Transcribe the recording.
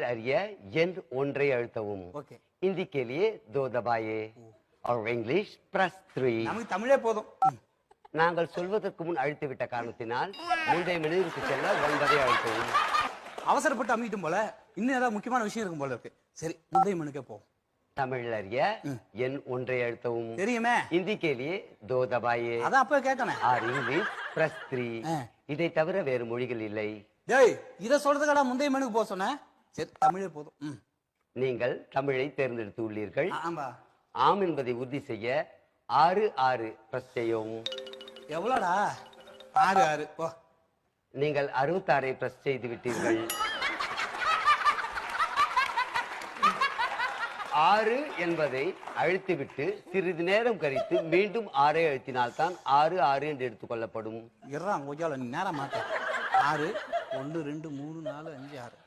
அறிய எண் ஒன்றை அழுத்தவும். ஓகே. हिंदी के लिए 2 दबाइए और इंग्लिश प्लस 3. நமக்கு தமிழே போதும். நாங்கள் சொல்வதற்கு முன் அழுத்திவிட்ட காரணத்தினால் முந்தைய மெனுவிற்கு செல்ல 9ஐ அழுத்தவும். அவசரப்பட்டு அமைட்டும் போல இன்னும் ஏதாவது முக்கியமான விஷயம் இருக்கும் போல இருக்கு. சரி, முந்தைய மெனுக்கே போவோம். தமிழ் அறிய எண் ஒன்றை அழுத்தவும். தெரியுமே. हिंदी के लिए 2 दबाइए அதான் அப்பவே கேட்டனே. और इंग्लिश प्लस 3. இதை தவிர வேறு மொழிகள் இல்லை. டேய், இத சொல்றதுக்கடா முந்தைய மெனுக்கு போக சொன்னேன். சரி, தமிழே போதும். நீங்கள் தமிழை தேர்ந்தெடுத்து உள்ளீர்கள். ஆமா. ஆம் என்பதை உறுதி செய்ய 6 பிரஸ் செய்யவும். எவ்வளோடா? 6 போ. நீங்கள் 66ஐ பிரஸ் செய்து விட்டீர்கள். 6 என்பதை அழுத்திவிட்டு சிறிது நேரம் கழித்து மீண்டும் 6ஐ அழுத்தினால்தான் 6 என்று எடுத்துக்கொள்ளப்படும். இறான் கொஞ்சம் நேரம் மாட்டேன். 6 1 2 3 4 5 6